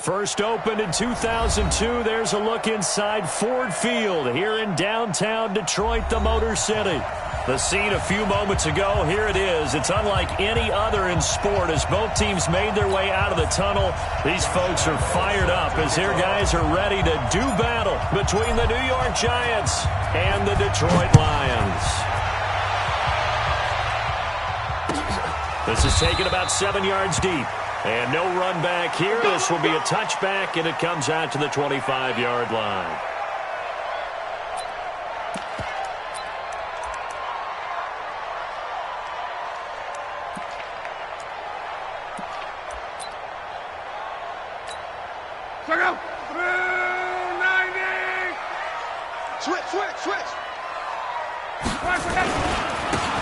First opened in 2002. There's a look inside Ford Field here in downtown Detroit, the Motor City. The scene a few moments ago, here it is. It's unlike any other in sport as both teams made their way out of the tunnel. These folks are fired up as their guys are ready to do battle between the New York Giants and the Detroit Lions. This is taken about 7 yards deep. And no run back here. This will be a touchback, and it comes out to the 25-yard line. Check out. 90. Switch.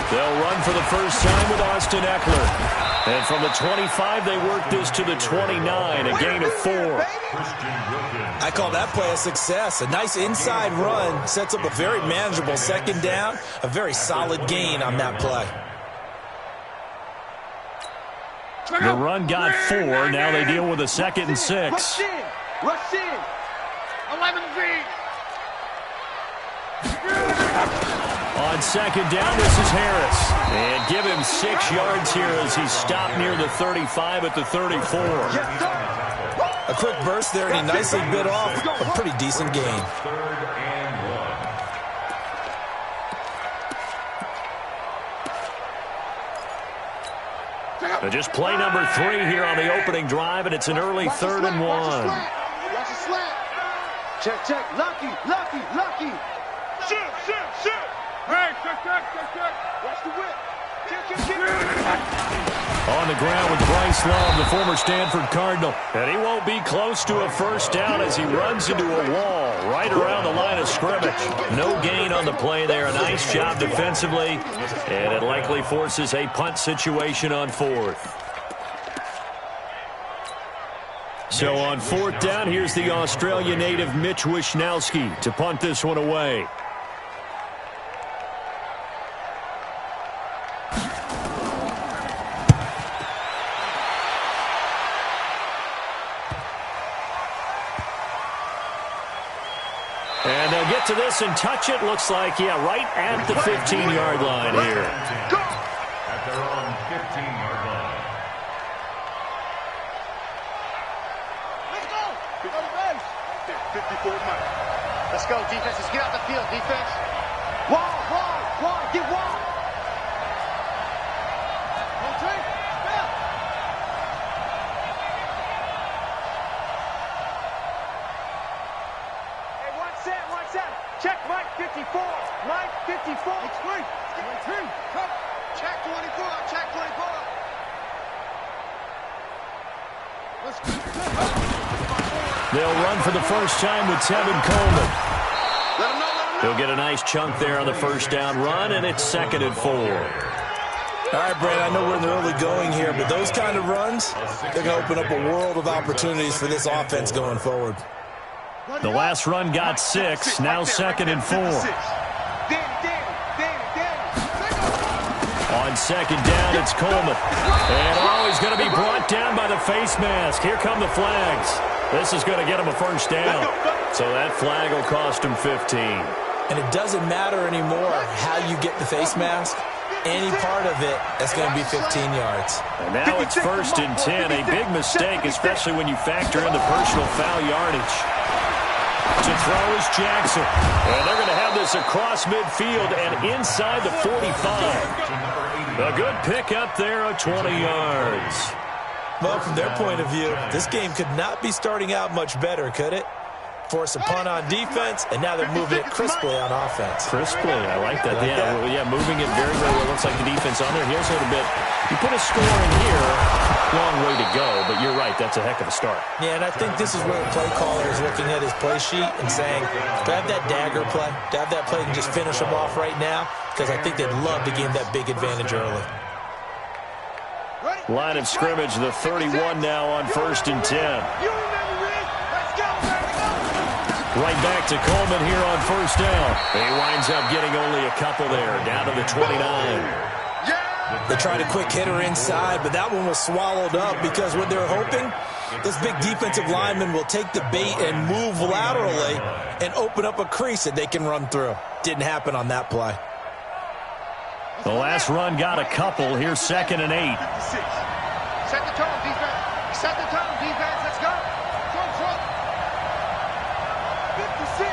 They'll run for the first time with Austin Eckler. And from the 25, they work this to the 29, a gain of 4. I call that play a success. A nice inside run sets up a very manageable second down, a very solid gain on that play. The run got 4. Now they deal with a 2nd and 6. Rush in. 11 feet. On second down, this is Harris. And give him 6 yards here as he stopped near the 35 at the 34. A quick burst there, and he nicely bit off a pretty decent gain. Just play number 3 here on the opening drive, and it's an early 3rd and 1. Watch the slant. Check. Lucky. Shoot. Hey, check. Watch the whip. Check. On the ground with Bryce Love, the former Stanford Cardinal. And he won't be close to a first down as he runs into a wall right around the line of scrimmage. No gain on the play there. A nice job defensively. And it likely forces a punt situation on 4th. So on 4th down, here's the Australia native Mitch Wishnowsky to punt this one away. And they'll get to this and touch it. Looks like, right at the 15-yard line here. At their own 15-yard line. Let's go. Go to base. 54 Mike. Let's go, defense. Let's get out the field, defense. Wall. Get wall. One, two. Spell. One set. Check Mike 54. Mike 54. Explain. Check 24. Let's go. They'll run for the first time with Tevin Coleman. He'll get a nice chunk there on the first down run, and it's 2nd and 4. All right, Brad, I know we're in the early going here, but those kind of runs, they're going to open up a world of opportunities for this offense going forward. The last run got 6, now 2nd and 4. On second down, it's Coleman. And he's going to be brought down by the face mask. Here come the flags. This is going to get him a first down. So that flag will cost him 15. And it doesn't matter anymore how you get the face mask. Any part of it, that's going to be 15 yards. And now it's 1st and 10. A big mistake, especially when you factor in the personal foul yardage. To throw is Jackson. And they're going to have this across midfield and inside the 45. A good pick up there of 20 yards. Well, from their point of view, this game could not be starting out much better, could it? Force a punt on defense, and now they're moving it crisply on offense. Crisply, I like that. Moving it very, very well. Looks like the defense on there. Here's a little bit. You put a score in here, long way to go, but you're right. That's a heck of a start. Yeah, and I think this is where the play caller is looking at his play sheet and saying, do I have that dagger play? Do I have that play and just finish them off right now? Because I think they'd love to gain that big advantage early. Line of scrimmage, the 31 now on 1st and 10. Right back to Coleman here on 1st down. He winds up getting only a couple there, down to the 29. They tried a quick hitter inside, but that one was swallowed up because what they're hoping Those big defensive linemen will take the bait and move laterally and open up a crease that they can run through. Didn't happen on that play. The last run got a couple. Here's 2nd and 8. Set the tone, defense. Set the tone, defense. Let's go. Front. 56.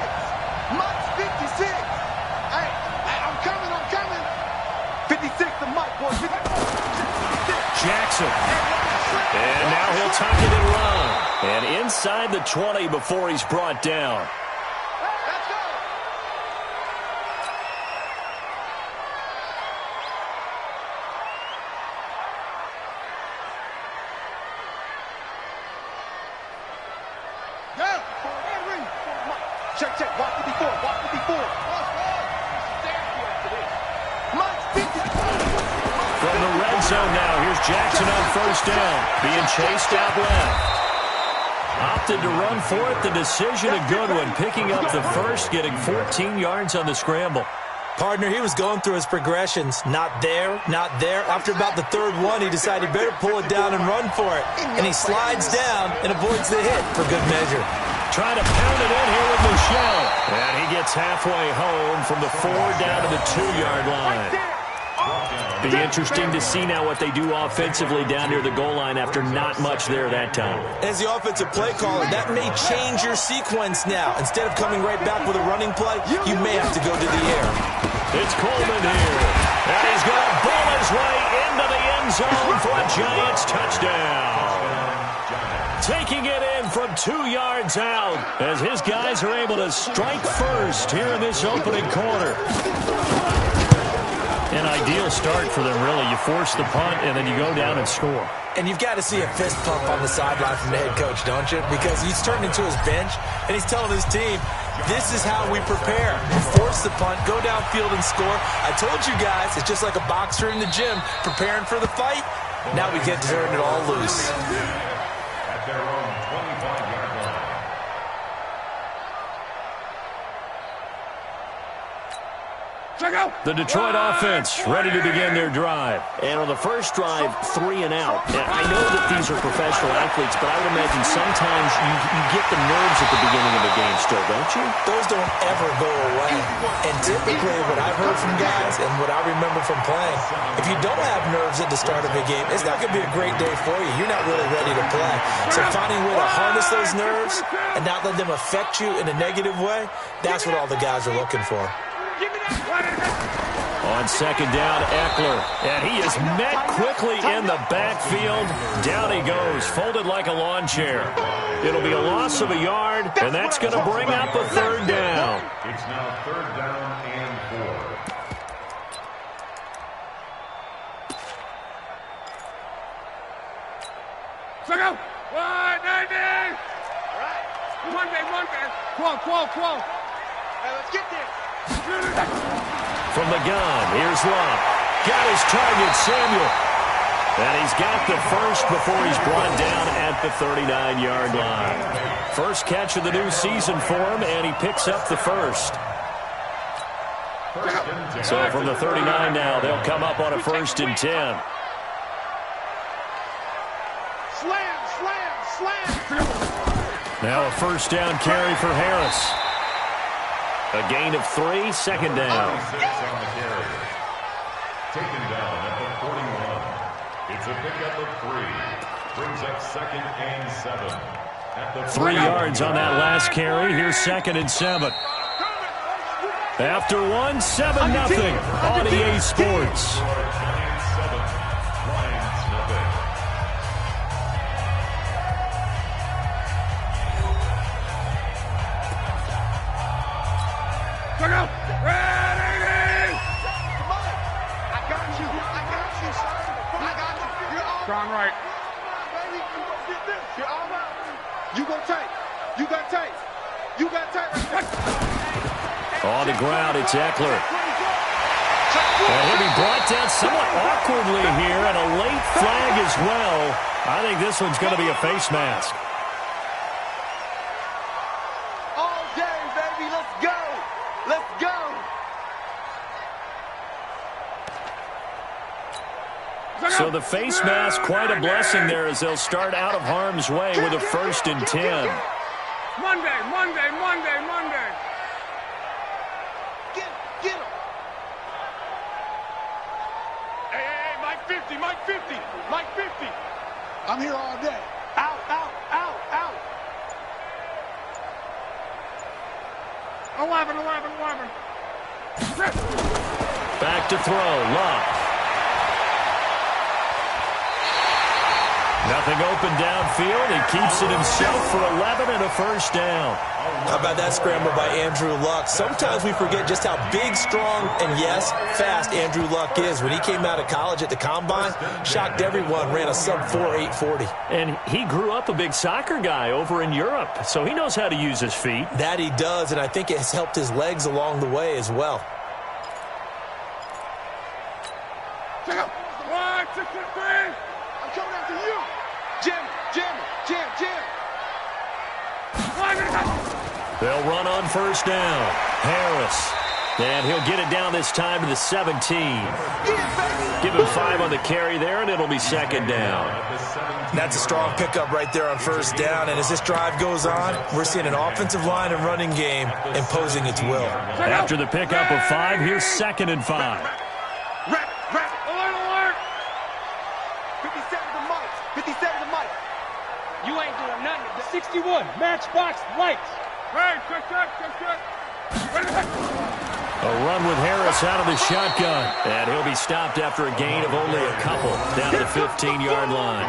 Mike's 56. Hey, I'm coming. 56 to Mike, boy. 56. Jackson. And now he'll tuck it and run. And inside the 20 before he's brought down. Let's go. Check. Watch 54. From the red zone now, here's Jackson on 1st down. Being chased out left. Opted to run for it. The decision a good one. Picking up the first, getting 14 yards on the scramble. Partner, he was going through his progressions. Not there. After about the 3rd one, he decided he better pull it down and run for it. And he slides down and avoids the hit for good measure. Trying to pound it in here with Michelle. And he gets halfway home from the 4 down to the 2-yard line. Be interesting to see now what they do offensively down near the goal line after not much there that time. As the offensive play caller, that may change your sequence now. Instead of coming right back with a running play, you may have to go to the air. It's Coleman here. And he's going to ball his way into the end zone for a Giants touchdown. Taking it in from 2 yards out as his guys are able to strike first here in this opening quarter. An ideal start for them, really. You force the punt, and then you go down and score. And you've got to see a fist pump on the sideline from the head coach, don't you? Because he's turned into his bench, and he's telling his team, this is how we prepare. You force the punt, go downfield and score. I told you guys, it's just like a boxer in the gym preparing for the fight. Now we get to turn it all loose. At their own 25-yard line. The Detroit offense ready to begin their drive. And on the first drive, 3 and out. Now, I know that these are professional athletes, but I would imagine sometimes you get the nerves at the beginning of a game still, don't you? Those don't ever go away. And typically what I've heard from guys and what I remember from playing, if you don't have nerves at the start of a game, it's not going to be a great day for you. You're not really ready to play. So finding a way to harness those nerves and not let them affect you in a negative way, that's what all the guys are looking for. On 2nd down, Eckler. And he is met quickly in the backfield. Down he goes, folded like a lawn chair. It'll be a loss of a yard, and that's going to bring up a 3rd down. It's now 3rd down and 4. Go! 190! All right. One day. 12. Hey, let's get there. From the gun, here's Love. Got his target, Samuel. And he's got the first before he's brought down at the 39-yard line. First catch of the new season for him, and he picks up the first. So from the 39 now, they'll come up on a 1st and 10. Slam! Now a 1st down carry for Harris. A gain of 3, 2nd down. 6 on the carry. Taken down at the 41. It's a pickup of 3. Brings up 2nd and 7. At the 3 yards on that last carry. Here's 2nd and 7. After 1, 7-0 on EA Sports. Giants 7. Lions nothing. Ready! I got you, son. I got you. You're all Strong right. baby. You gonna get this. You're all right. You gonna take. You got take. On the ground, it's Eckler. And he'll be brought down somewhat awkwardly here, and a late flag as well. I think this one's going to be a face mask. All day, baby. Let's go. Let's go. So the face mask, quite a blessing there as they'll start out of harm's way with a 1st and 10. Monday. Get him. Hey, Mike 50. Mike 50. I'm here all day. Out. 11. Back to throw, Luck. Nothing open downfield. He keeps it himself for 11 and a 1st down. How about that scramble by Andrew Luck? Sometimes we forget just how big, strong, and yes, fast Andrew Luck is. When he came out of college at the Combine, shocked everyone, ran a sub-4 840. And he grew up a big soccer guy over in Europe, so he knows how to use his feet. That he does, and I think it has helped his legs along the way as well. Check out. 1, 6, 3. I'm coming after you. Jam. They'll run on 1st down. Harris. And he'll get it down this time to the 17. Give him 5 on the carry there, and it'll be 2nd down. That's a strong pickup right there on 1st down, and as this drive goes on, we're seeing an offensive line and running game imposing its will. After the pickup of 5, here's 2nd and 5. Alert. 57 to Mike. You ain't doing nothing. 61, matchbox lights. Hey, check. A run with Harris out of the shotgun. And he'll be stopped after a gain of only a couple down to the 15-yard line.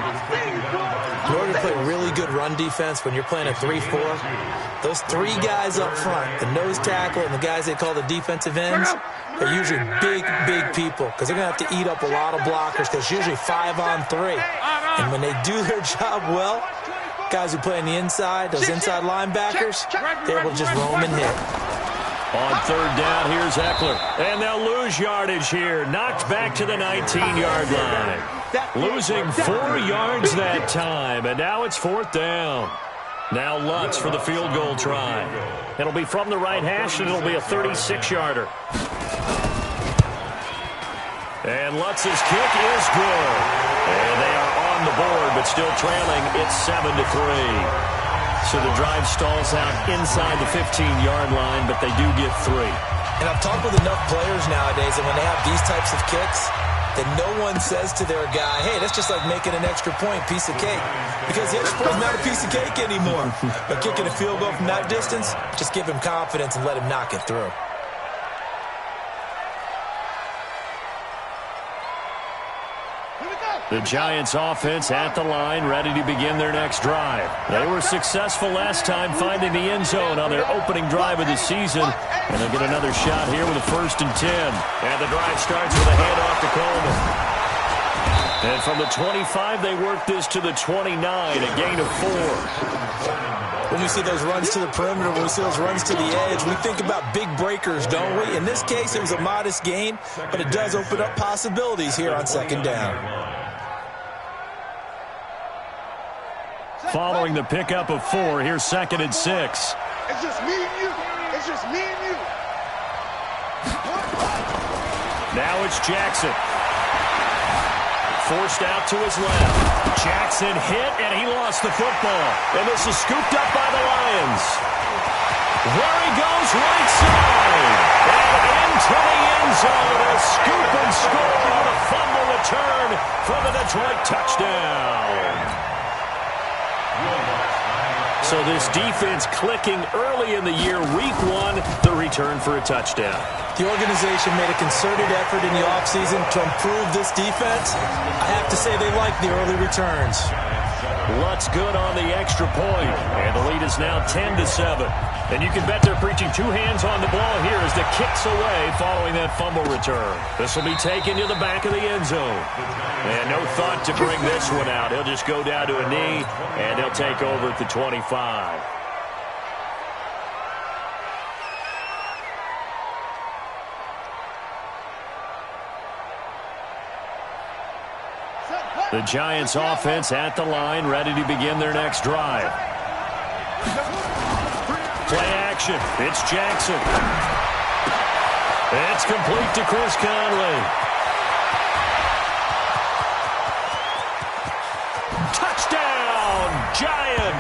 In order to play really good run defense when you're playing a 3-4, those 3 guys up front, the nose tackle and the guys they call the defensive ends, are usually big people because they're going to have to eat up a lot of blockers because it's usually 5 on 3. And when they do their job well, guys who play on the inside, those inside linebackers, they're able to just roam and hit. On 3rd down, here's Eckler. And they'll lose yardage here. Knocked back to the 19-yard line. Losing 4 yards that time, and now it's 4th down. Now Lutz for the field goal try. It'll be from the right hash, and it'll be a 36-yarder. And Lutz's kick is good. And they are on the board, but still trailing. It's 7-3. So the drive stalls out inside the 15-yard line, but they do get 3. And I've talked with enough players nowadays, and when they have these types of kicks, then no one says to their guy, hey, that's just like making an extra point, piece of cake. Because the extra point's not a piece of cake anymore. But kicking a field goal from that distance, just give him confidence and let him knock it through. The Giants offense at the line, ready to begin their next drive. They were successful last time finding the end zone on their opening drive of the season. And they'll get another shot here with a 1st and 10. And the drive starts with a handoff to Coleman. And from the 25, they work this to the 29, a gain of 4. When we see those runs to the perimeter, when we see those runs to the edge, we think about big breakers, don't we? In this case, it was a modest gain, but it does open up possibilities here on 2nd down. Following the pickup of 4, here's 2nd and 6. It's just me and you. Now it's Jackson. Forced out to his left. Jackson hit, and he lost the football. And this is scooped up by the Lions. There he goes, right side. And into the end zone. A scoop and score on a fumble return for the Detroit touchdown. So this defense clicking early in the year, week 1, the return for a touchdown. The organization made a concerted effort in the offseason to improve this defense. I have to say they like the early returns. Lutz good on the extra point, and the lead is now 10-7. And you can bet they're preaching 2 hands on the ball here as the kick's away following that fumble return. This will be taken to the back of the end zone. And no thought to bring this one out. He'll just go down to a knee, and he'll take over at the 25. The Giants offense at the line, ready to begin their next drive. Play action. It's Jackson. It's complete to Chris Conley.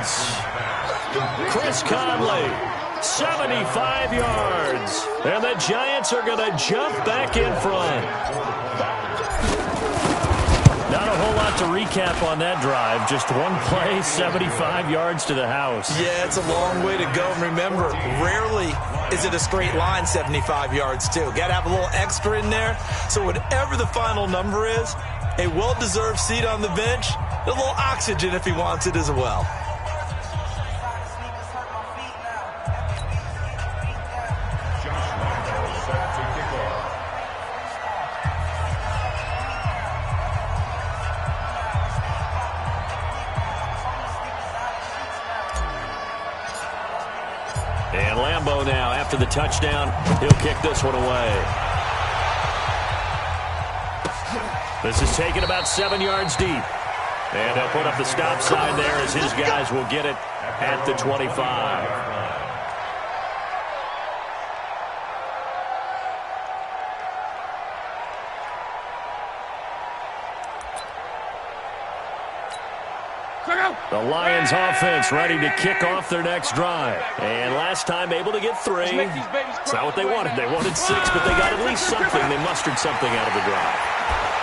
yards. Chris Conley, 75 yards. And the Giants are going to jump back in front. Not a whole lot to recap on that drive. Just one play, 75 yards to the house. Yeah, it's a long way to go. And remember, rarely is it a straight line 75 yards, too. Got to have a little extra in there. So whatever the final number is, a well-deserved seat on the bench, a little oxygen if he wants it as well. And Lambeau now, after the touchdown, he'll kick this one away. This is taken about 7 yards deep. And he'll put up the stop sign there as his guys will get it at the 25. The Lions offense ready to kick off their next drive. And last time able to get 3. It's not what they wanted. They wanted 6, but they got at least something. They mustered something out of the drive.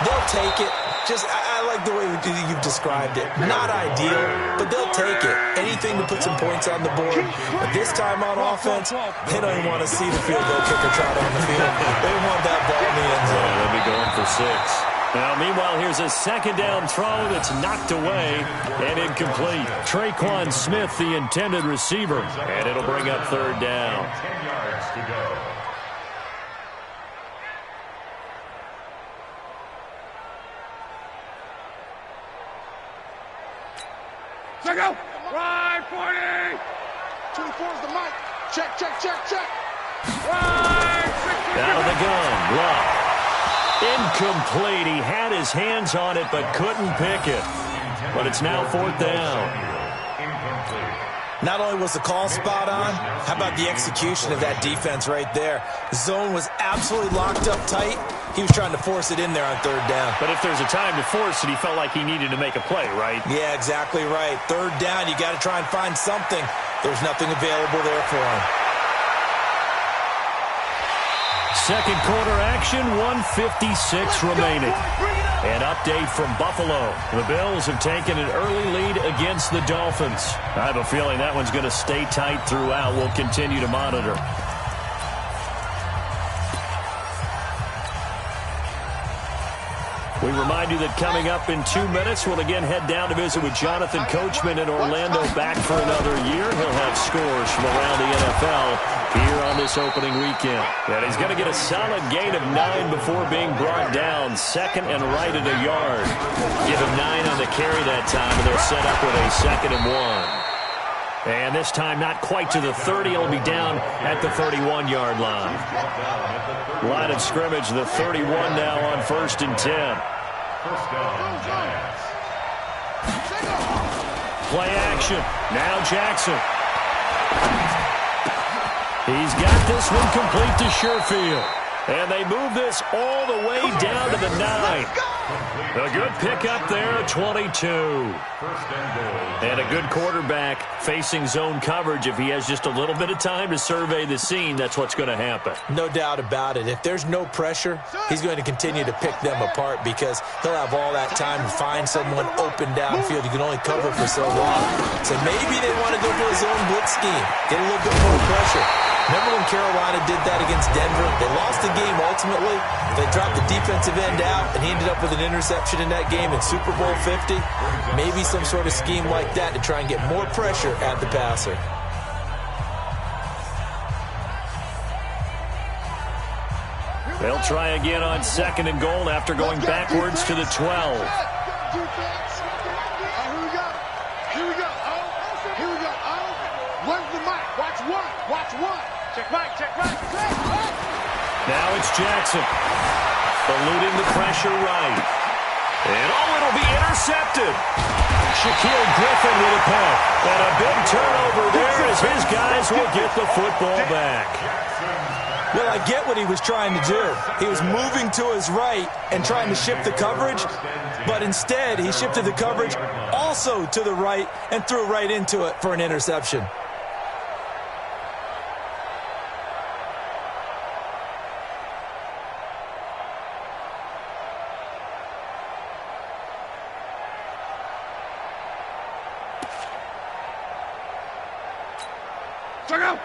They'll take it. I like the way you've described it. Not ideal, but they'll take it. Anything to put some points on the board. But this time on offense, they don't even want to see the field goal kicker trot on the field. They want that ball in the end zone. Yeah, they'll be going for 6. Now, meanwhile, here's a second down throw that's knocked away and incomplete. Traquan Smith, the intended receiver, and it'll bring up third down. 10 yards to go. Check out. Right, 40. 24 is the mic. Check, check, check, check. Right, 60. Out of the gun, Love. Incomplete. He had his hands on it but couldn't pick it. But it's now fourth down. Not only was the call spot on, how about the execution of that defense right there? The zone was absolutely locked up tight. He was trying to force it in there on third down. But if there's a time to force it, he felt like he needed to make a play, right? Yeah, exactly right. Third down, you got to try and find something. There's nothing available there for him. Second quarter action, 1:56 remaining. An update from Buffalo. The Bills have taken an early lead against the Dolphins. I have a feeling that one's going to stay tight throughout. We'll continue to monitor. We remind you that coming up in 2 minutes, we'll again head down to visit with Jonathan Coachman in Orlando, back for another year. He'll have scores from around the NFL here on this opening weekend. And he's going to get a solid gain of 9 before being brought down, second and right at a yard. Give him 9 on the carry that time, and they'll set up with a 2nd and 1. And this time not quite to the 30. He'll be down at the 31-yard line. Line of scrimmage, the 31 now on 1st and 10. First down, Giants. Play action. Now Jackson. He's got this one complete to Sherfield. And they move this all the way down to the 9. A good pickup there, 22. And a good quarterback facing zone coverage. If he has just a little bit of time to survey the scene, that's what's going to happen. No doubt about it. If there's no pressure, he's going to continue to pick them apart because he'll have all that time to find someone open downfield. You can only cover for so long. So maybe they want to go to a zone blitz scheme, get a little bit more pressure. Remember when Carolina did that against Denver? They lost the game ultimately. They dropped the defensive end out, and he ended up with an interception in that game in Super Bowl 50. Maybe some sort of scheme like that to try and get more pressure at the passer. They'll try again on 2nd and goal after going backwards to the 12. Here we go. Here we go. Here we go. Where's the mic? Watch one. Watch one. Check right, check right. Now it's Jackson. Eluding the pressure right. And it'll be intercepted. Shaquille Griffin with a punt. And a big turnover there as his guys will get the football back. Well, I get what he was trying to do. He was moving to his right and trying to shift the coverage, but instead he shifted the coverage also to the right and threw right into it for an interception.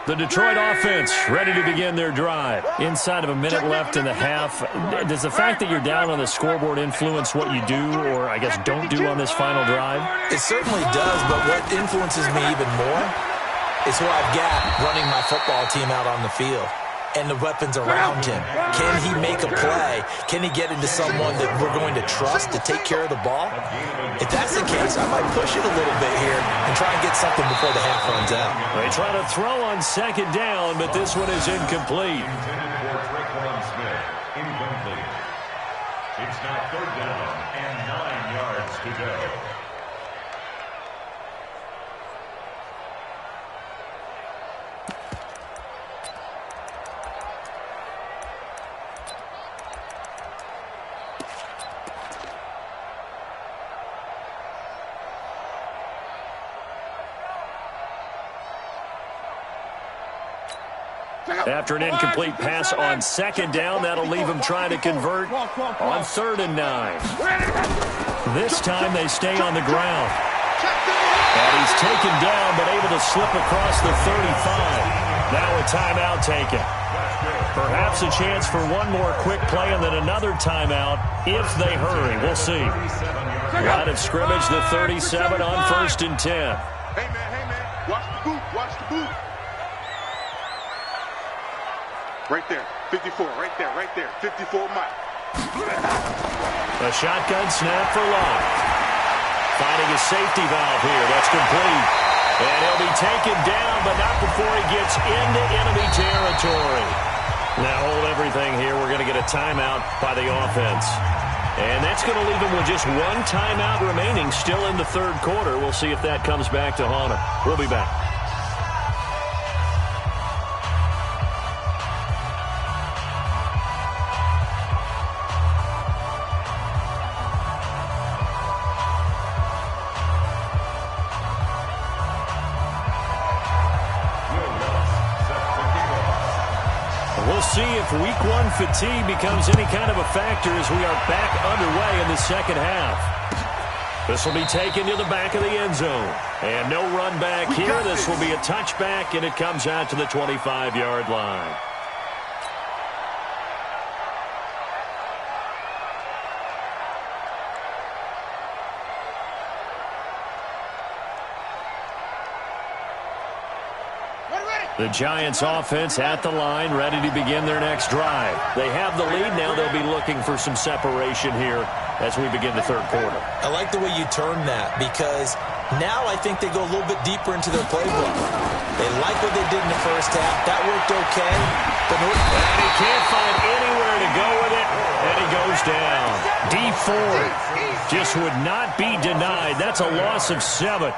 The Detroit offense ready to begin their drive. Inside of a minute left in the half. Does the fact that you're down on the scoreboard influence what you do, or I guess don't do on this final drive? It certainly does, but what influences me even more is who I've got running my football team out on the field and the weapons around him. Can he make a play? Can he get into someone that we're going to trust to take care of the ball? If that's the case, I might push it a little bit here and try and get something before the half runs out. They try to throw on second down, but this one is incomplete. Intended for Traquan Smith. Incomplete. It's now third down and 9 yards to go. After an incomplete pass on second down, that'll leave him trying to convert on 3rd and 9. This time they stay on the ground. And he's taken down, but able to slip across the 35. Now a timeout taken. Perhaps a chance for one more quick play and then another timeout if they hurry. We'll see. Line of scrimmage, the 37 on 1st and 10. Hey, man, watch the boot, watch the boot. Right there, 54, right there, 54 Mike. A shotgun snap for Locke. Finding a safety valve here, that's complete. And he'll be taken down, but not before he gets into enemy territory. Now hold everything here, we're going to get a timeout by the offense. And that's going to leave him with just one timeout remaining, still in the 3rd quarter. We'll see if that comes back to haunt him. We'll be back. We'll see if week 1 fatigue becomes any kind of a factor as we are back underway in the second half. This will be taken to the back of the end zone. And no run back here. This will be a touchback, and it comes out to the 25-yard line. The Giants offense at the line, ready to begin their next drive. They have the lead now. They'll be looking for some separation here as we begin the 3rd quarter. I like the way you term that because now I think they go a little bit deeper into their playbook. They like what they did in the first half. That worked okay. And he can't find anywhere to go with it, and he goes down. D Ford just would not be denied. That's a loss of 7.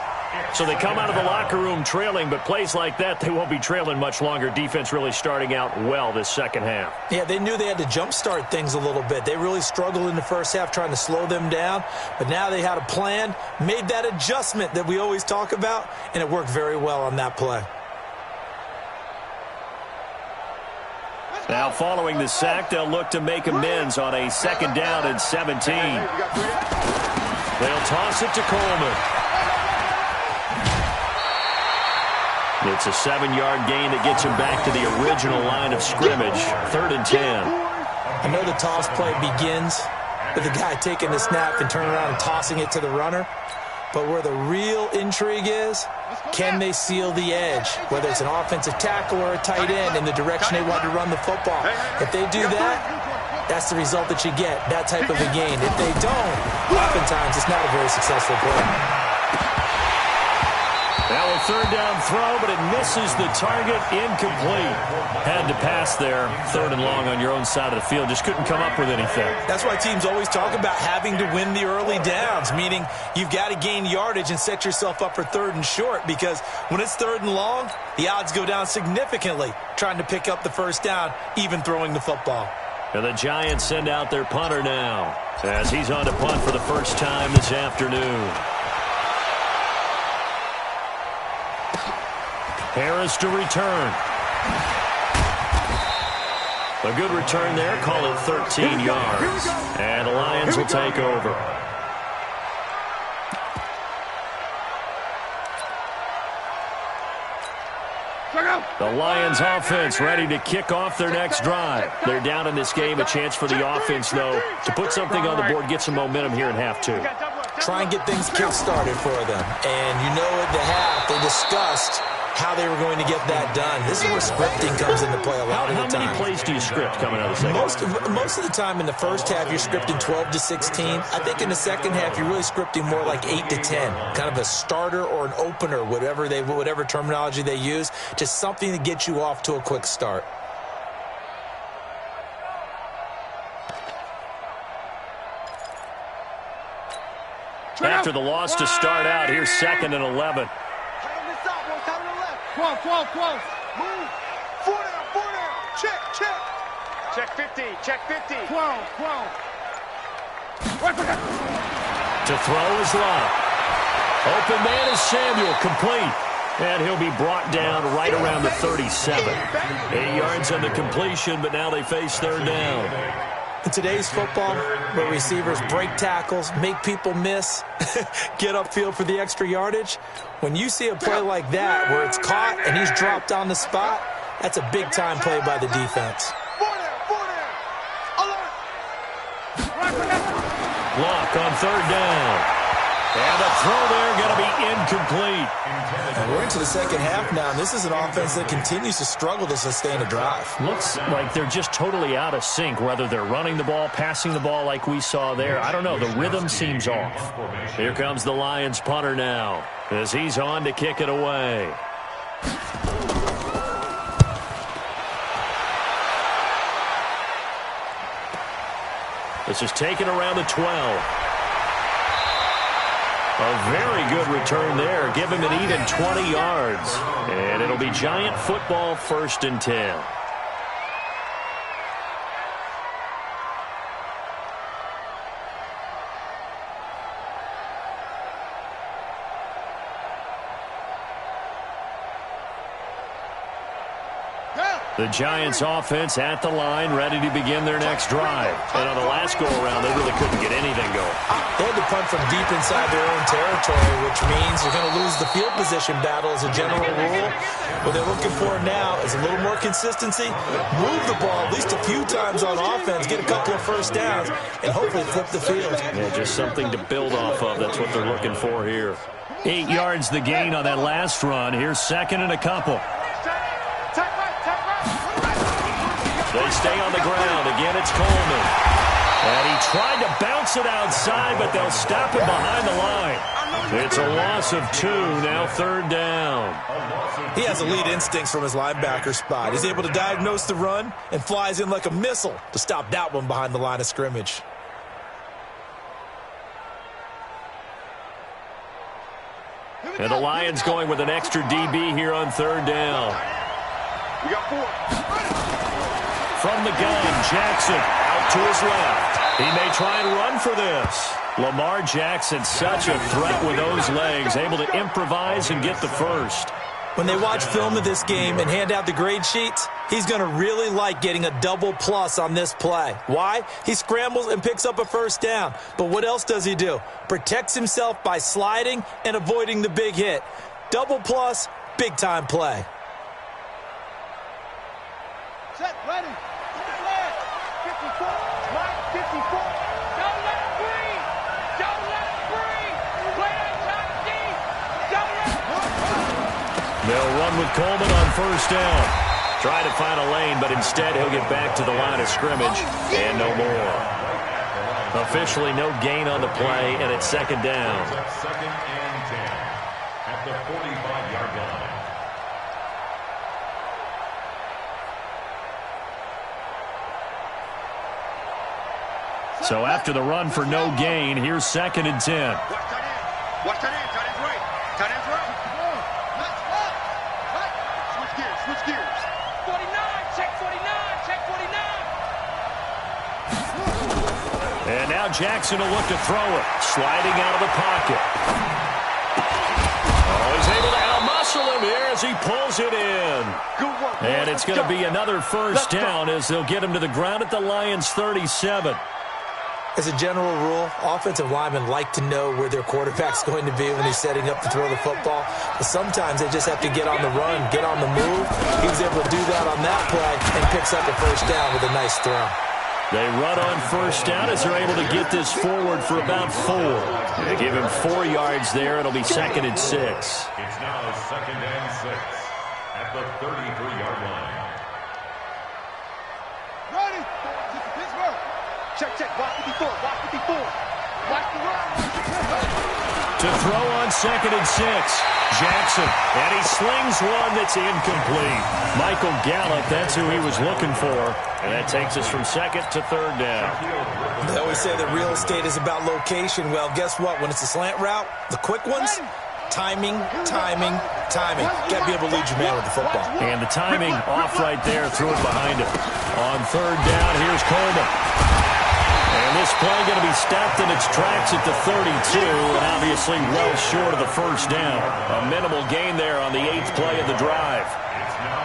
So they come out of the locker room trailing, but plays like that, they won't be trailing much longer. Defense really starting out well this second half. Yeah, they knew they had to jumpstart things a little bit. They really struggled in the first half trying to slow them down, but now they had a plan, made that adjustment that we always talk about, and it worked very well on that play. Now following the sack, they'll look to make amends on a 2nd down and 17. They'll toss it to Coleman. It's a 7-yard gain that gets him back to the original line of scrimmage. 3rd and 10. I know the toss play begins with the guy taking the snap and turning around and tossing it to the runner. But where the real intrigue is, can they seal the edge, whether it's an offensive tackle or a tight end, in the direction they want to run the football? If they do that, that's the result that you get, that type of a gain. If they don't, oftentimes it's not a very successful play. Now a third down throw, but it misses the target, incomplete. Had to pass there, third and long on your own side of the field. Just couldn't come up with anything. That's why teams always talk about having to win the early downs, meaning you've got to gain yardage and set yourself up for third and short, because when it's third and long, the odds go down significantly trying to pick up the first down, even throwing the football. And the Giants send out their punter now as he's on to punt for the first time this afternoon. Harris to return. A good return there. Call it 13 yards. And the Lions will take over. The Lions offense ready to kick off their next drive. They're down in this game. A chance for the offense, though, to put something on the board, get some momentum here in half two. Try and get things kick-started for them. And you know at the half, they discussed how they were going to get that done. This is where scripting comes into play a lot of the time. How many plays do you script coming out of the second? Most of the time in the first half, you're scripting 12 to 16. I think in the second half, you're really scripting more like 8 to 10. Kind of a starter or an opener, whatever terminology they use. Just something to get you off to a quick start. After the loss to start out, here's 2nd and 11. 12, 12, 12. Move. 4 down. Check. Check 50, check 50. 12, 12. To throw is Love. Open man is Samuel, complete. And he'll be brought down right around the 37. 8 yards on the completion, but now they face third down. In today's football, where receivers break tackles, make people miss, get upfield for the extra yardage, when you see a play like that where it's caught and he's dropped on the spot, that's a big-time play by the defense. 4 down. Alert. Block on third down. And the throw there going to be incomplete. And we're into the second half now, and this is an offense that continues to struggle to sustain a drive. Looks like they're just totally out of sync, whether they're running the ball, passing the ball like we saw there. I don't know. The rhythm seems off. Here comes the Lions punter now as he's on to kick it away. This is taken around the 12. A very good return there. Give him an even 20 yards. And it'll be Giant football, 1st and 10. The Giants offense at the line, ready to begin their next drive. And on the last go-around, they really couldn't get anything going. They had to punt from deep inside their own territory, which means you're going to lose the field position battle as a general rule. What they're looking for now is a little more consistency, move the ball at least a few times on offense, get a couple of first downs, and hopefully flip the field. Yeah, just something to build off of. That's what they're looking for here. 8 yards the gain on that last run. Here's 2nd and a couple. They stay on the ground. Again, it's Coleman. And he tried to bounce it outside, but they'll stop him behind the line. It's a loss of 2, now 3rd down. He has elite instincts from his linebacker spot. He's able to diagnose the run and flies in like a missile to stop that one behind the line of scrimmage. And the Lions going with an extra DB here on 3rd down. We got 4. From the gun, Jackson out to his left. He may try and run for this. Lamar Jackson, such a threat with those legs, able to improvise and get the first. When they watch film of this game and hand out the grade sheets, he's going to really like getting a double plus on this play. Why? He scrambles and picks up a first down. But what else does he do? Protects himself by sliding and avoiding the big hit. Double plus, big-time play. Set, ready. 54. Mike, 54. Don't let it breathe. Don't let it breathe. Play that top deep. Don't let it breathe. They'll run with Coleman on 1st down. Try to find a lane, but instead he'll get back to the line of scrimmage and no more. Officially no gain on the play, and it's 2nd down. 2nd and 10 at the 45-yard line. So after the run for no gain, here's 2nd and 10. Watch tight end. Tight end's right. Tight end's right. Switch gears. 49, check 49, check 49. And now Jackson will look to throw it. Sliding out of the pocket. Oh, he's able to out-muscle him here as he pulls it in. Good work. And it's going to be another first down as they'll get him to the ground at the Lions' 37. As a general rule, offensive linemen like to know where their quarterback's going to be when he's setting up to throw the football. But sometimes they just have to get on the run, get on the move. He was able to do that on that play and picks up a first down with a nice throw. They run on first down as they're able to get this forward for about 4. They give him 4 yards there. It'll be 2nd and 6. It's now 2nd and 6 at the 33-yard line. Ready. Pittsburgh. Check. Watch 54. Watch 54. Watch the run. To throw on 2nd and 6. Jackson. And he slings one that's incomplete. Michael Gallup, that's who he was looking for. And that takes us from 2nd to 3rd down. They always say that real estate is about location. Well, guess what? When it's a slant route, the quick ones, timing. Got to be able to lead your man with the football. And the timing off right there, threw it behind him. On 3rd down, here's Coleman. And this play going to be stopped in its tracks at the 32, and obviously well short of the first down. A minimal gain there on the 8th play of the drive.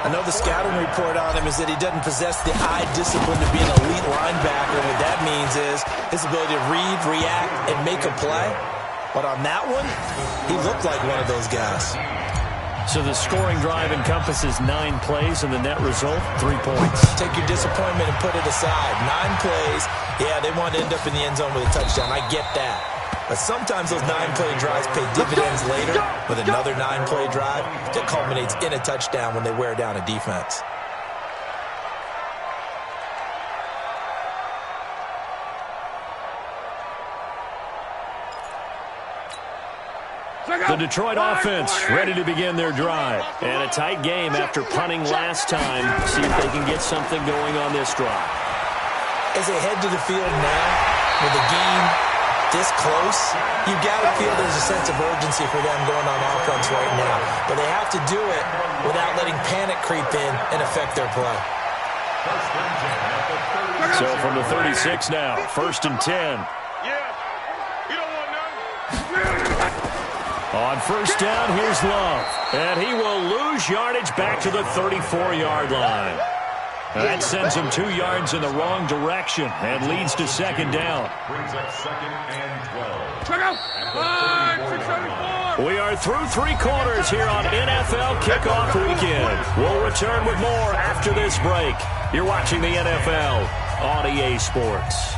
I know the scouting report on him is that he doesn't possess the eye discipline to be an elite linebacker. And what that means is his ability to read, react, and make a play. But on that one, he looked like one of those guys. So the scoring drive encompasses 9 plays, and the net result, 3 points. Take your disappointment and put it aside. 9 plays. Yeah, they want to end up in the end zone with a touchdown. I get that. But sometimes those 9-play drives pay dividends later with another 9-play drive that culminates in a touchdown when they wear down a defense. The Detroit offense ready to begin their drive. And a tight game after punting last time. See if they can get something going on this drive. As they head to the field now, with the game this close, you got to feel there's a sense of urgency for them going on offense right now. But they have to do it without letting panic creep in and affect their play. So from the 36 now, 1st and 10. Yeah. You don't want none. On first down, here's Love. And he will lose yardage back to the 34-yard line. That sends him 2 yards in the wrong direction and leads to 2nd down. Brings up 2nd and 12. Check out. 674. We are through 3 quarters here on NFL Kickoff Weekend. We'll return with more after this break. You're watching the NFL on EA Sports.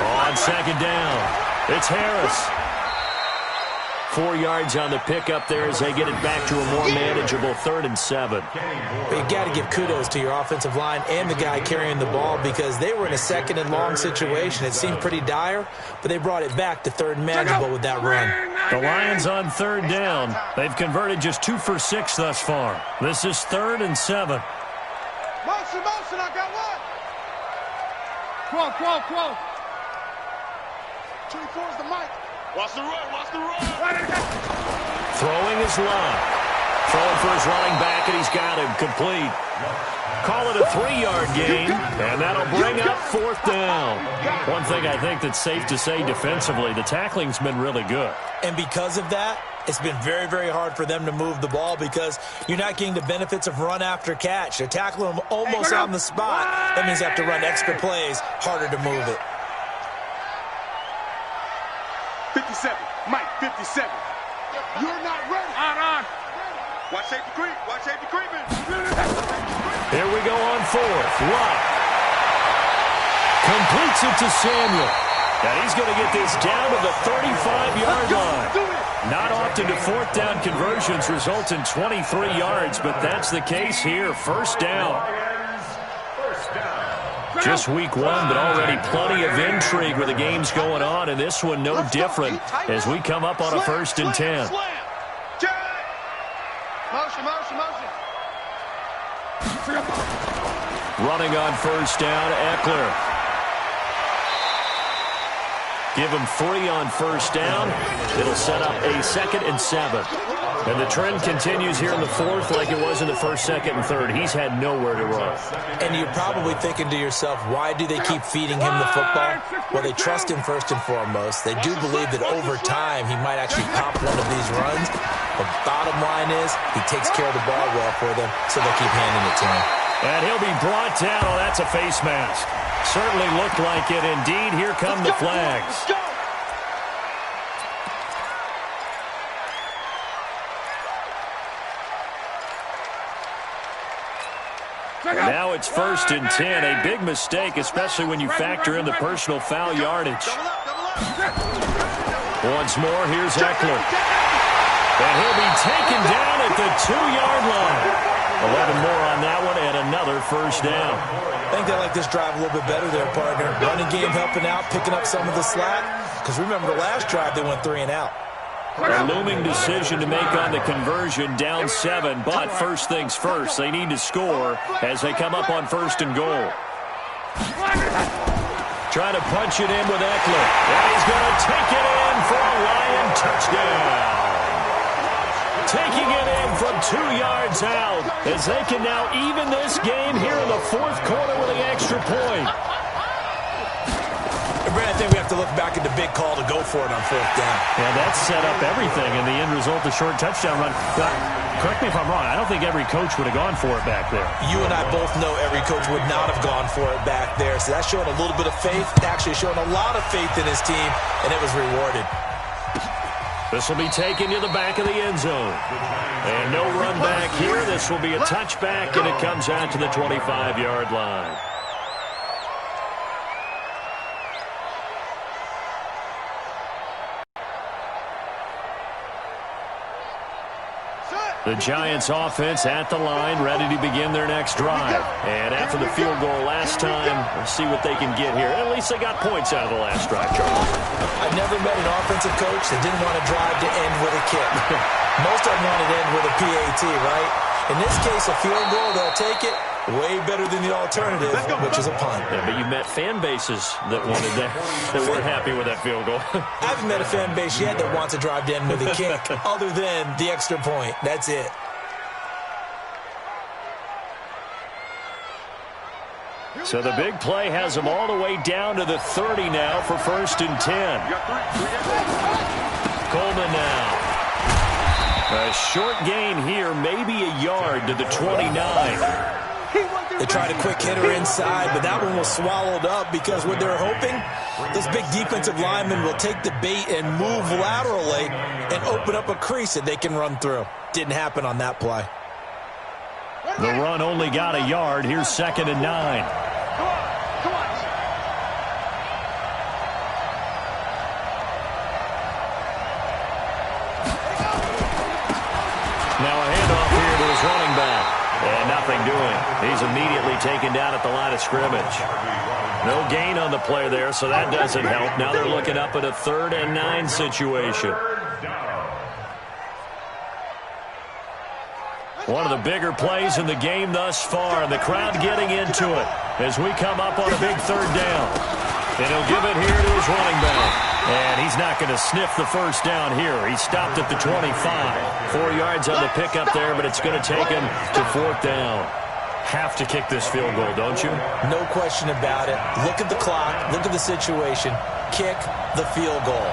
On 2nd down, it's Harris. 4 yards on the pickup there as they get it back to a more manageable 3rd and 7. But you got to give kudos to your offensive line and the guy carrying the ball because they were in a 2nd and long situation. It seemed pretty dire, but they brought it back to 3rd and manageable with that run. The Lions on 3rd down. They've converted just 2 for 6 thus far. This is 3rd and 7. Motion, I got one. Quo. 24 is the mic. Watch the run. Throwing is Love. Throwing for his running back, and he's got him complete. Call it a 3-yard gain, and that'll bring up 4th down. One thing I think that's safe to say defensively, the tackling's been really good. And because of that, it's been very, very hard for them to move the ball because you're not getting the benefits of run after catch. They're tackling them almost on the spot. That means they have to run extra plays, harder to move it. 57. Mike, 57. You're not ready. On. Watch safety creep. Watch safety creeping. Here we go on fourth. Love completes it to Samuel. And he's going to get this down to the 35-yard line. Not often do fourth down conversions result in 23 yards, but that's the case here. First down. Just week one, but already plenty of intrigue with the games going on, and this one no different as we come up on a 1st and 10. Running on first down, Eckler. Give him 3 on first down. It'll set up a 2nd and 7. And the trend continues here in the fourth like it was in the first, second, and third. He's had nowhere to run. And you're probably thinking to yourself, why do they keep feeding him the football? Well, they trust him first and foremost. They do believe that over time he might actually pop one of these runs. But bottom line is he takes care of the ball well for them, so they'll keep handing it to him. And he'll be brought down. Oh, that's a face mask. Certainly looked like it. Indeed, here come the flags. And now it's 1st and 10. A big mistake, especially when you factor in the personal foul yardage. Once more, here's Eckler. And he'll be taken down at the 2-yard line. 11 more on that one, and another first down. I think they like this drive a little bit better there, partner. Running game helping out, picking up some of the slack. Because remember, the last drive, they went 3 and out. A looming decision to make on the conversion, down 7. But first things first, they need to score as they come up on 1st and goal. Trying to punch it in with Eckler. And he's going to take it in for a Lion touchdown. Taking it in from 2 yards out as they can now even this game here in the fourth quarter with the extra point. Brad, I think we have to look back at the big call to go for it on 4th down. Yeah, that set up everything, and the end result, a short touchdown run. Correct me if I'm wrong. I don't think every coach would have gone for it back there. You and I both know every coach would not have gone for it back there. So that's showing a little bit of faith, actually showing a lot of faith in his team, and it was rewarded. This will be taken to the back of the end zone. And no run back here. This will be a touchback, and it comes out to the 25-yard line. The Giants offense at the line, ready to begin their next drive. And after the field goal last time, we'll see what they can get here. At least they got points out of the last drive, Charles. I've never met an offensive coach that didn't want to drive to end with a kick. Most of them want to end with a PAT, right? In this case, a field goal, they'll take it. Way better than the alternative, which is a punt. Yeah, but you met fan bases that wanted that weren't happy with that field goal. I haven't met a fan base yet that wants to drive to end with a kick, other than the extra point. That's it. So the big play has them all the way down to the 30 now for 1st and 10. Coleman now. A short gain here, maybe a yard to the 29. They tried a quick hitter inside, but that one was swallowed up because what they're hoping, this big defensive lineman will take the bait and move laterally and open up a crease that they can run through. Didn't happen on that play. The run only got a yard. Here's 2nd and 9. Now a handoff here to his running back. And nothing doing. He's immediately taken down at the line of scrimmage. No gain on the play there, so that doesn't help. Now they're looking up at a 3rd and 9 situation. One of the bigger plays in the game thus far, and the crowd getting into it as we come up on a big 3rd down. And he'll give it here to his running back. And he's not going to sniff the first down here. He stopped at the 25. 4 yards on the pickup there, but it's going to take him to 4th down. Have to kick this field goal, don't you? No question about it. Look at the clock. Look at the situation. Kick the field goal.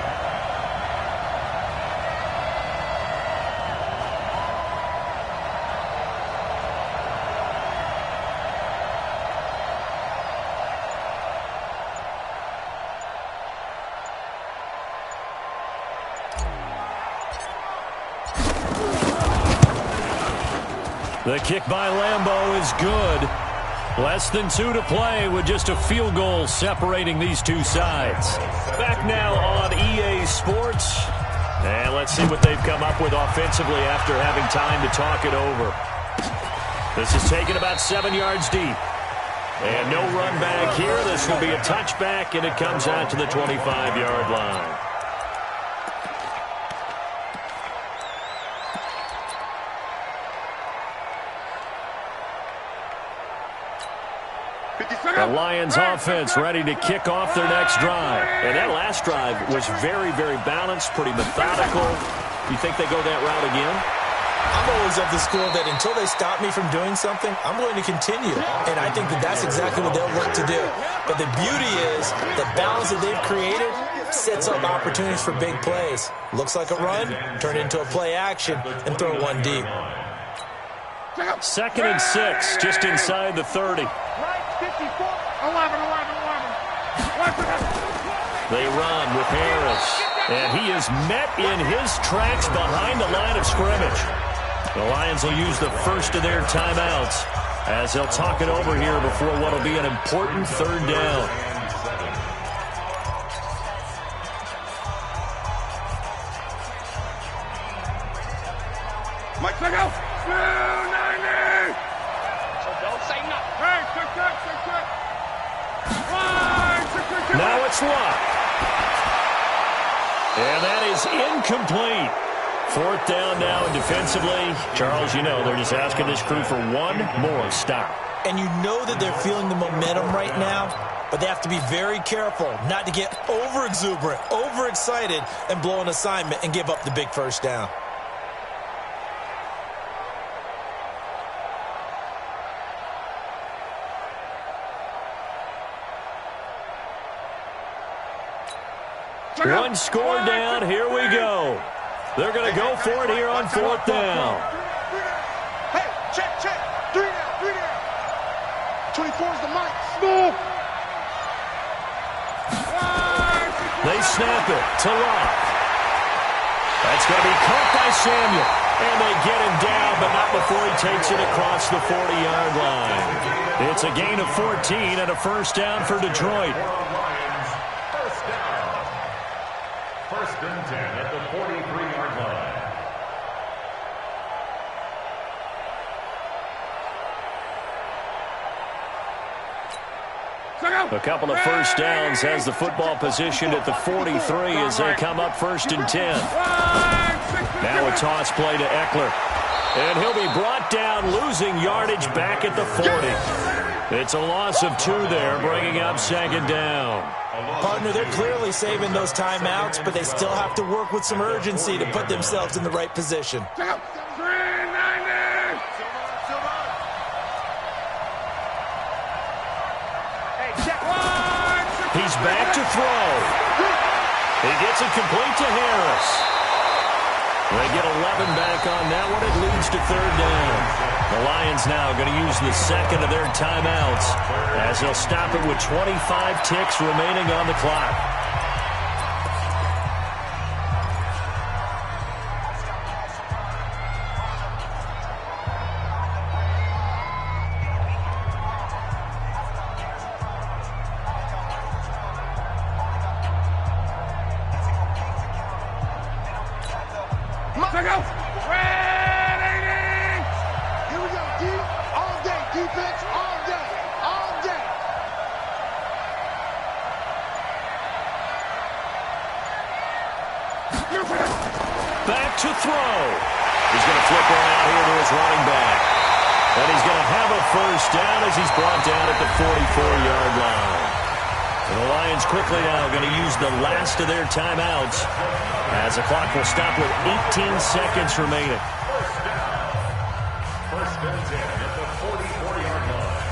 The kick by Lambeau is good. Less than 2 to play with just a field goal separating these two sides. Back now on EA Sports. And let's see what they've come up with offensively after having time to talk it over. This is taken about 7 yards deep. And no run back here. This will be a touchback, and it comes out to the 25-yard line. The Lions offense ready to kick off their next drive. And that last drive was very, very balanced, pretty methodical. You think they go that route again? I'm always of the school that until they stop me from doing something, I'm going to continue. And I think that that's exactly what they'll look to do. But the beauty is the balance that they've created sets up opportunities for big plays. Looks like a run, turn into a play action, and throw one deep. 2nd and 6, just inside the 30. 11. They run with Harris, and he is met in his tracks behind the line of scrimmage. The Lions will use the first of their timeouts as they'll talk it over here before what will be an important 3rd down. Mike, look out! Now it's Luck. And that is incomplete. 4th down now, and defensively, Charles, you know, they're just asking this crew for one more stop. And you know that they're feeling the momentum right now, but they have to be very careful not to get over-exuberant, overexcited, and blow an assignment and give up the big 1st down. One score down, here we go. They're going to go for it here on 4th down. Hey, check. 3 down. 24 is the mic. Move. They snap it to Luck. That's going to be caught by Samuel. And they get him down, but not before he takes it across the 40-yard line. It's a gain of 14 and a 1st down for Detroit. 1st and 10 at the 43-yard line. A couple of 1st downs has the football positioned at the 43 as they come up 1st and 10. Now a toss play to Eckler. And he'll be brought down, losing yardage back at the 40. It's a loss of 2 there, bringing up 2nd down. Partner, they're clearly saving those timeouts, but they still have to work with some urgency to put themselves in the right position. He's back to throw. He gets it complete to Harris. They get 11 back on that one. It leads to 3rd down. The Lions now going to use the 2nd of their timeouts as they'll stop it with 25 ticks remaining on the clock. Back to throw. He's going to flip around here to his running back. And he's going to have a 1st down as he's brought down at the 44-yard line. And the Lions quickly now going to use the last of their timeouts as the clock will stop with 18 seconds remaining. 1st and 10 at the 44-yard line.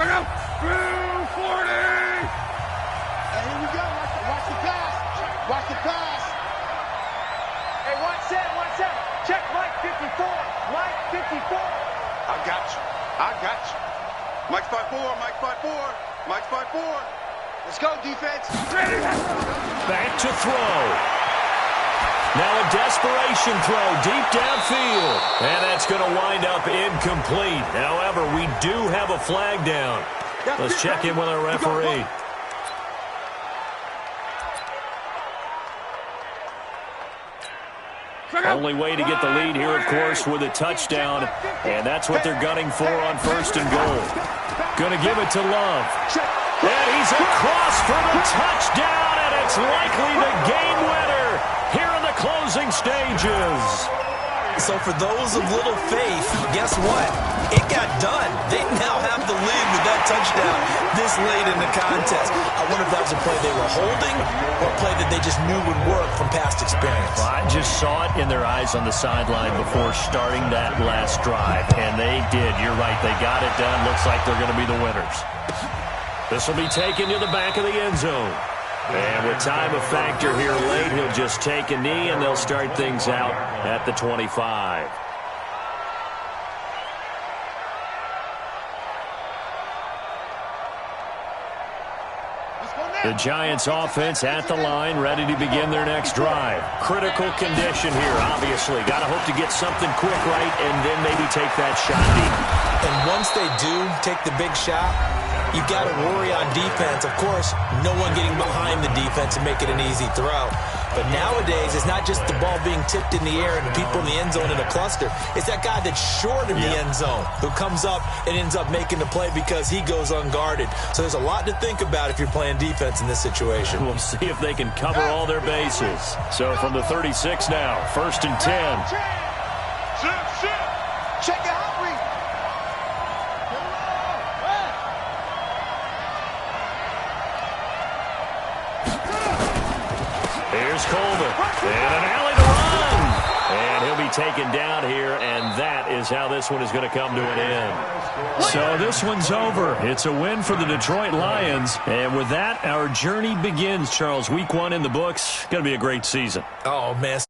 Look out! 40! Hey, here we go. Watch the pass. Watch the pass. Hey, watch that. Check Mike 54. Mike 54. I got you. Mike's by 4. Mike's by 4. Let's go, defense. Back to throw. Now a desperation throw deep downfield. And that's going to wind up incomplete. However, we do have a flag down. Let's check in with our referee. Only way to get the lead here, of course, with a touchdown. And that's what they're gunning for on 1st and goal. Going to give it to Love. And he's across for the touchdown, and it's likely the game winner here in the closing stages. So for those of little faith, guess what? It got done. They now have the lead with that touchdown this late in the contest. I wonder if that was a play they were holding or a play that they just knew would work from past experience. Well, I just saw it in their eyes on the sideline before starting that last drive, and they did. You're right. They got it done. Looks like they're going to be the winners. This will be taken to the back of the end zone. And with time of factor here late, he'll just take a knee, and they'll start things out at the 25. The Giants offense at the line, ready to begin their next drive. Critical condition here, obviously. Got to hope to get something quick right and then maybe take that shot deep. And once they do take the big shot, you've got to worry on defense. Of course, no one getting behind the defense and make it an easy throw. But nowadays, it's not just the ball being tipped in the air and the people in the end zone in a cluster. It's that guy that's short of the end zone who comes up and ends up making the play because he goes unguarded. So there's a lot to think about if you're playing defense in this situation. We'll see if they can cover all their bases. So from the 36 now, 1st and 10. Check it out, Reed. Here's Coleman. And an alley to run. And he'll be taken down here, and that is how this one is going to come to an end. So this one's over. It's a win for the Detroit Lions. And with that, our journey begins, Charles. Week 1 in the books. Going to be a great season. Oh, man.